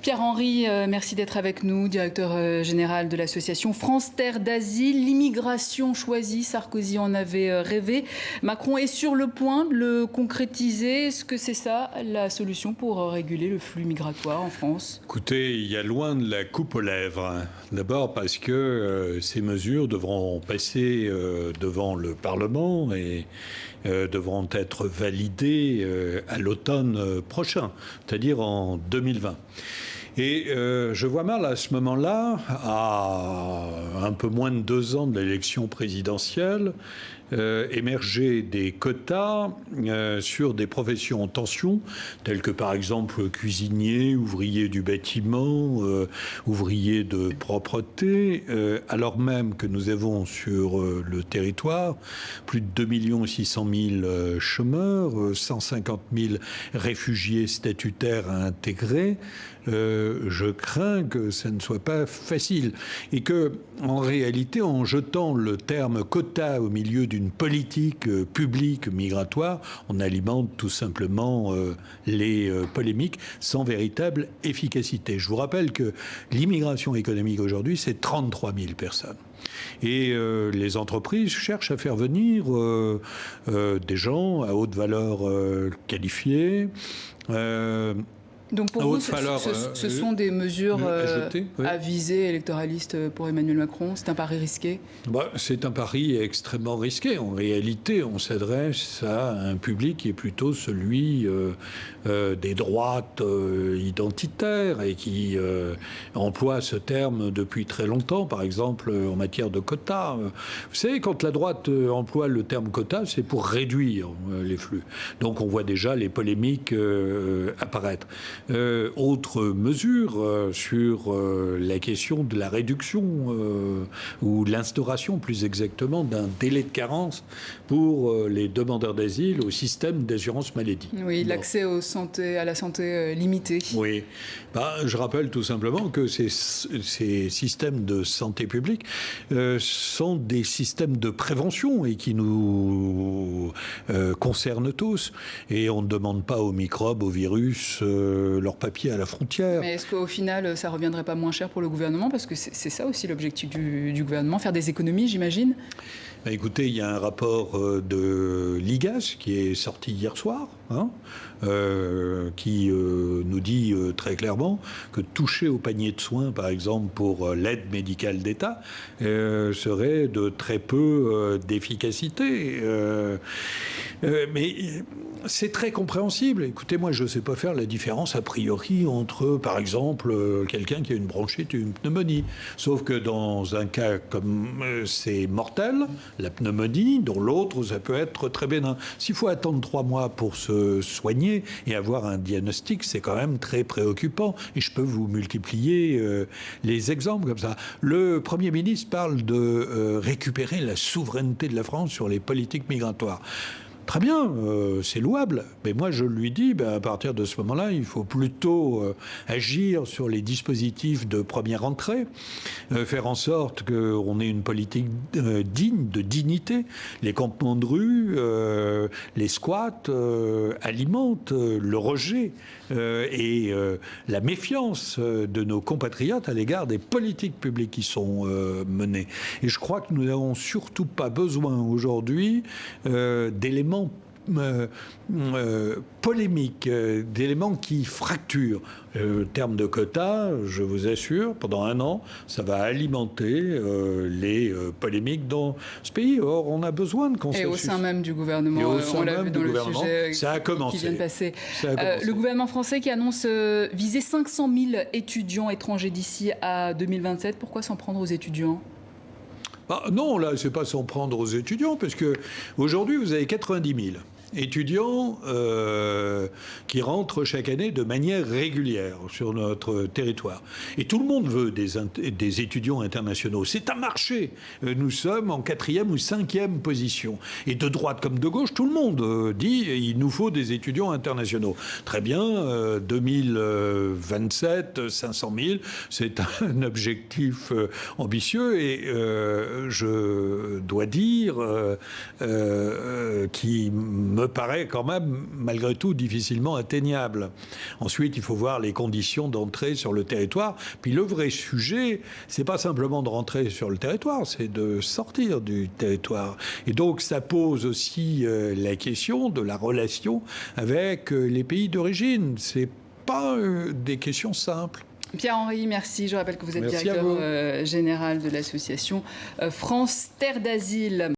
Pierre-Henri, merci d'être avec nous, directeur général de l'association France Terre d'Asile. L'immigration choisie, Sarkozy en avait rêvé. Macron est sur le point de le concrétiser. Est-ce que c'est ça la solution pour réguler le flux migratoire en France? Écoutez, il y a loin de la coupe aux lèvres. D'abord parce que ces mesures devront passer devant le Parlement et devront être validées à l'automne prochain, c'est-à-dire en 2020. Et je vois mal à ce moment-là, à un peu moins de 2 ans de l'élection présidentielle, émerger des quotas sur des professions en tension, telles que par exemple cuisinier, ouvrier du bâtiment, ouvrier de propreté, alors même que nous avons sur le territoire plus de 2 600 000 chômeurs, 150 000 réfugiés statutaires à intégrer. Je crains que ça ne soit pas facile et que, en réalité, en jetant le terme quota au milieu d'une politique publique migratoire, on alimente tout simplement les polémiques sans véritable efficacité. Je vous rappelle que l'immigration économique aujourd'hui, c'est 33 000 personnes. Et les entreprises cherchent à faire venir des gens à haute valeur qualifiée. Donc pour vous, ce sont des mesures à visée électoraliste pour Emmanuel Macron? C'est un pari risqué? C'est un pari extrêmement risqué. En réalité, on s'adresse à un public qui est plutôt celui des droites identitaires et qui emploie ce terme depuis très longtemps, par exemple en matière de quotas. Vous savez, quand la droite emploie le terme quota, c'est pour réduire les flux. Donc on voit déjà les polémiques apparaître. Autre mesure sur la question de la réduction ou l'instauration plus exactement d'un délai de carence pour les demandeurs d'asile au système d'assurance maladie. Oui, l'accès à la santé limité. Oui, je rappelle tout simplement que ces systèmes de santé publique sont des systèmes de prévention et qui nous concernent tous. Et on ne demande pas aux microbes, aux virus, leur papier à la frontière. Mais est-ce qu'au final, ça ne reviendrait pas moins cher pour le gouvernement? Parce que c'est ça aussi l'objectif du gouvernement, faire des économies, j'imagine. Écoutez, il y a un rapport de l'IGAS qui est sorti hier soir, qui nous dit très clairement que toucher au panier de soins, par exemple pour l'aide médicale d'État, serait de très peu d'efficacité. Mais c'est très compréhensible. Écoutez, moi, je ne sais pas faire la différence a priori entre, par exemple, quelqu'un qui a une bronchite et une pneumonie. Sauf que dans un cas comme c'est mortel, la pneumonie, dans l'autre, ça peut être très bénin. S'il faut attendre 3 mois pour se soigner et avoir un diagnostic, c'est quand même très préoccupant. Et je peux vous multiplier les exemples comme ça. Le Premier ministre parle de récupérer la souveraineté de la France sur les politiques migratoires. Très bien, c'est louable. Mais moi, je lui dis, à partir de ce moment-là, il faut plutôt agir sur les dispositifs de première entrée, faire en sorte qu'on ait une politique digne, de dignité. Les campements de rue, les squats alimentent le rejet et la méfiance de nos compatriotes à l'égard des politiques publiques qui sont menées. Et je crois que nous n'avons surtout pas besoin aujourd'hui d'éléments polémiques, d'éléments qui fracturent. Le terme de quota, je vous assure, pendant 1 an, ça va alimenter les polémiques dans ce pays. Or, on a besoin de consensus. Et au sein même du gouvernement, on l'a vu dans le sujet qui vient de passer. Le gouvernement français qui annonce viser 500 000 étudiants étrangers d'ici à 2027. Pourquoi s'en prendre aux étudiants ? Non, là, c'est pas s'en prendre aux étudiants, parce que aujourd'hui, vous avez 90 000 étudiants qui rentrent chaque année de manière régulière sur notre territoire. Et tout le monde veut des étudiants internationaux. C'est un marché. Nous sommes en 4e ou 5e position. Et de droite comme de gauche, tout le monde dit il nous faut des étudiants internationaux. Très bien, 2027, 500 000, c'est un objectif ambitieux. Et je dois dire qui me me paraît quand même, malgré tout, difficilement atteignable. Ensuite, il faut voir les conditions d'entrée sur le territoire. Puis le vrai sujet, c'est pas simplement de rentrer sur le territoire, c'est de sortir du territoire. Et donc, ça pose aussi la question de la relation avec les pays d'origine. C'est pas des questions simples. Pierre-Henri, merci. Je rappelle que vous êtes Merci directeur général de l'association France Terre d'Asile.